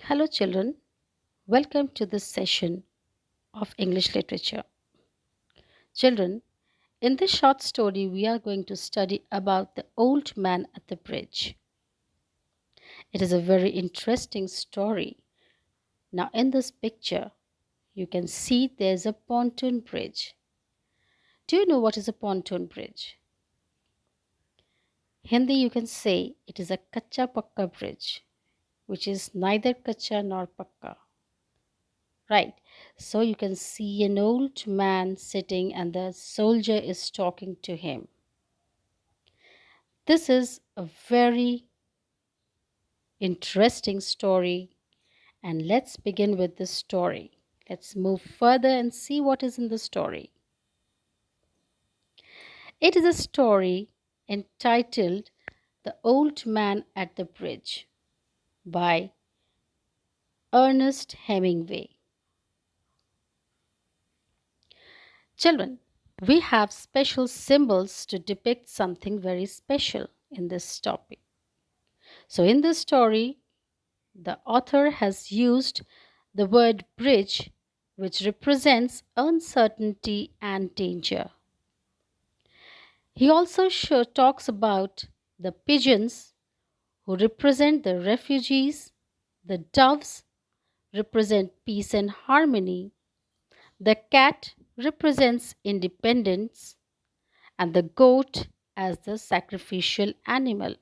Hello, children. Welcome to this session of English literature. Children, in this short story, we are going to study about the old man at the bridge. It is a very interesting story. Now, in this picture, you can see there's a pontoon bridge. Do you know what is a pontoon bridge? Hindi, you can say it is a kacha pakka bridge, which is neither kacha nor pakka. Right. So you can see an old man sitting and the soldier is talking to him. This is a very interesting story, and let's begin with this story. Let's move further and see what is in the story. It is a story entitled The Old Man at the Bridge by Ernest Hemingway. Children, we have special symbols to depict something very special in this topic. So, in this story, the author has used the word bridge, which represents uncertainty and danger. He also talks about the pigeons, who represent the refugees, the doves represent peace and harmony, the cat represents independence, and the goat as the sacrificial animal.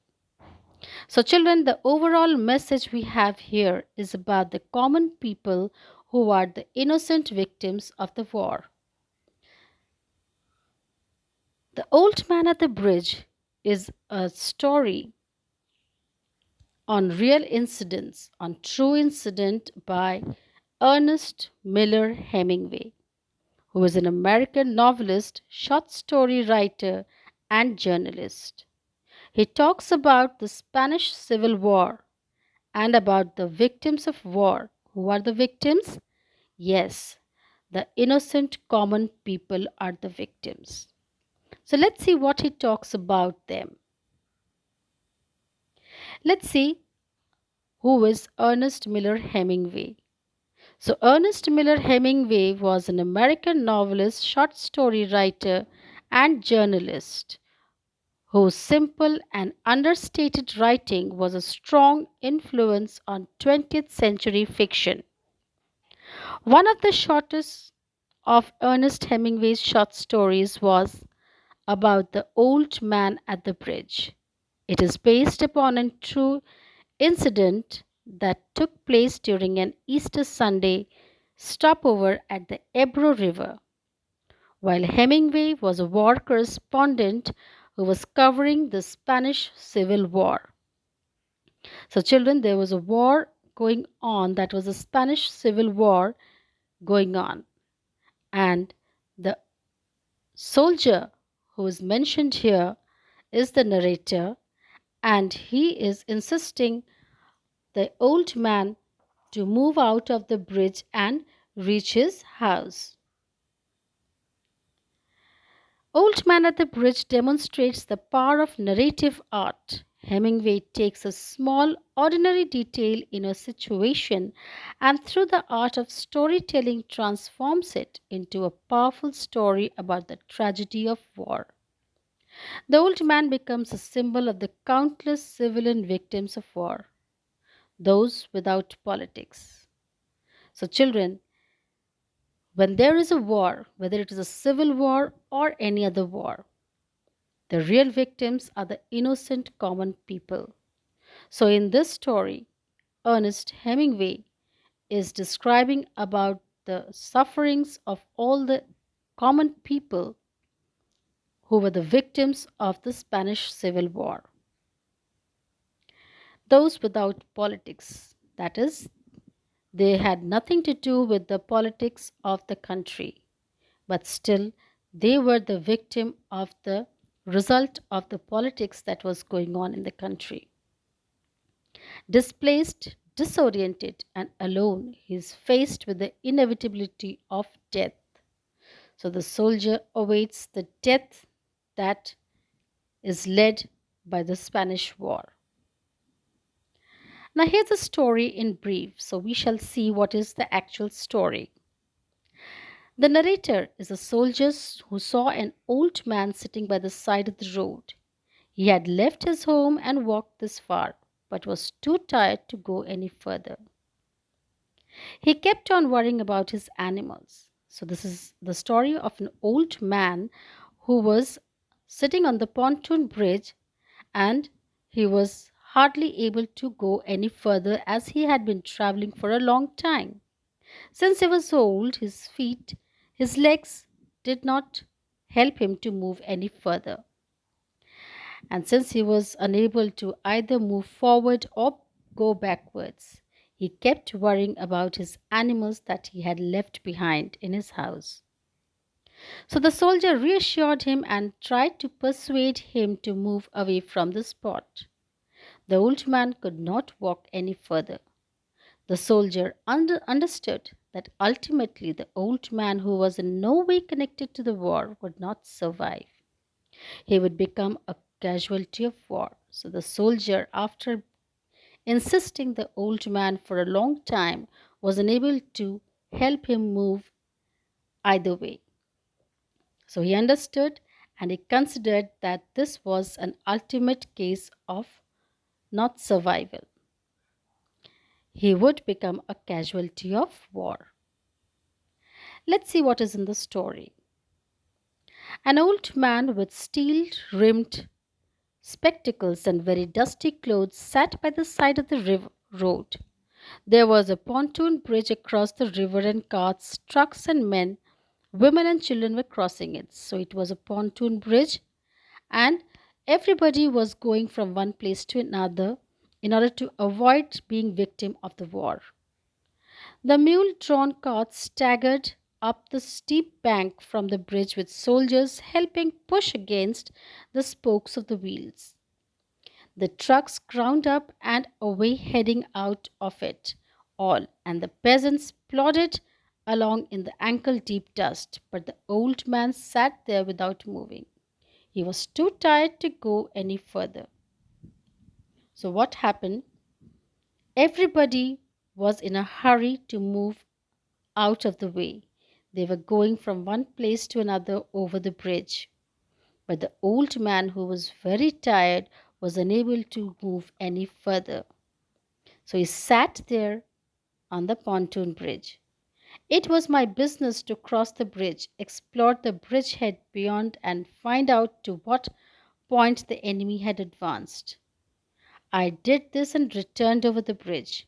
So, children, the overall message we have here is about the common people who are the innocent victims of the war. The Old Man at the Bridge is a story on real incidents, on true incident by Ernest Miller Hemingway, who is an American novelist, short story writer, and journalist. He talks about the Spanish Civil War and about the victims of war. Who are the victims? Yes, the innocent common people are the victims. So let's see what he talks about them. Let's see who is Ernest Miller Hemingway. So, Ernest Miller Hemingway was an American novelist, short story writer, and journalist whose simple and understated writing was a strong influence on 20th century fiction. One of the shortest of Ernest Hemingway's short stories was about the old man at the bridge. It is based upon a true incident that took place during an Easter Sunday stopover at the Ebro River. While Hemingway was a war correspondent who was covering the Spanish Civil War. So, children, there was a war going on, that was a Spanish Civil War going on. And the soldier who is mentioned here is the narrator, and he is insisting the old man to move out of the bridge and reach his house. Old Man at the Bridge demonstrates the power of narrative art. Hemingway takes a small, ordinary detail in a situation and, through the art of storytelling, transforms it into a powerful story about the tragedy of war. The old man becomes a symbol of the countless civilian victims of war, those without politics. So, children, when there is a war, whether it is a civil war or any other war, the real victims are the innocent common people. So in this story, Ernest Hemingway is describing about the sufferings of all the common people who were the victims of the Spanish Civil War. Those without politics, that is, they had nothing to do with the politics of the country, but still they were the victim of the result of the politics that was going on in the country. Displaced, disoriented, and alone, he is faced with the inevitability of death. So the soldier awaits the death that is led by the Spanish War. Now, here's a story in brief, so we shall see what is the actual story. The narrator is a soldier who saw an old man sitting by the side of the road. He had left his home and walked this far, but was too tired to go any further. He kept on worrying about his animals. So, this is the story of an old man who was sitting on the pontoon bridge, and he was hardly able to go any further as he had been traveling for a long time. Since he was old, his legs did not help him to move any further. And since he was unable to either move forward or go backwards, he kept worrying about his animals that he had left behind in his house. So the soldier reassured him and tried to persuade him to move away from the spot. The old man could not walk any further. The soldier understood that ultimately the old man, who was in no way connected to the war, would not survive. He would become a casualty of war. So the soldier, after insisting the old man for a long time, was unable to help him move either way. So he understood and he considered that this was an ultimate case of not survival. He would become a casualty of war. Let's see what is in the story. An old man with steel rimmed spectacles and very dusty clothes sat by the side of the road. There was a pontoon bridge across the river, and carts, trucks, and men, women, and children were crossing it. So it was a pontoon bridge, and everybody was going from one place to another in order to avoid being victim of the war. The mule-drawn carts staggered up the steep bank from the bridge with soldiers helping push against the spokes of the wheels. The trucks ground up and away heading out of it all, and the peasants plodded along in the ankle-deep dust, but the old man sat there without moving. He was too tired to go any further. So what happened? Everybody was in a hurry to move out of the way. They were going from one place to another over the bridge. But the old man, who was very tired, was unable to move any further. So he sat there on the pontoon bridge. It was my business to cross the bridge, explore the bridgehead beyond, and find out to what point the enemy had advanced. I did this and returned over the bridge.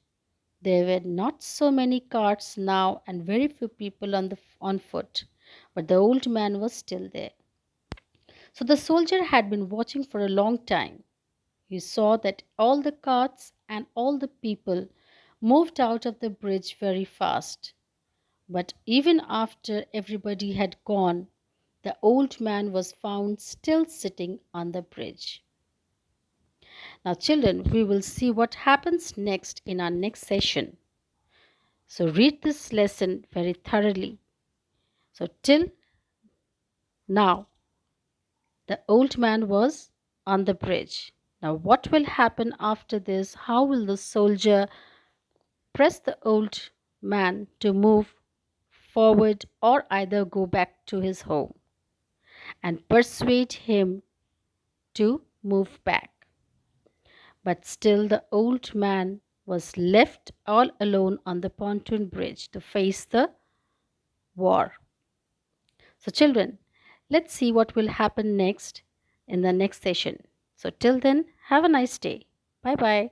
There were not so many carts now and very few people on foot, but the old man was still there. So the soldier had been watching for a long time. He saw that all the carts and all the people moved out of the bridge very fast. But even after everybody had gone, the old man was found still sitting on the bridge. Now, children, we will see what happens next in our next session. So, read this lesson very thoroughly. So, till now, the old man was on the bridge. Now, what will happen after this? How will the soldier press the old man to move forward or either go back to his home and persuade him to move back? But still, the old man was left all alone on the pontoon bridge to face the war. So, children, let's see what will happen next in the next session. So, till then, have a nice day. Bye bye.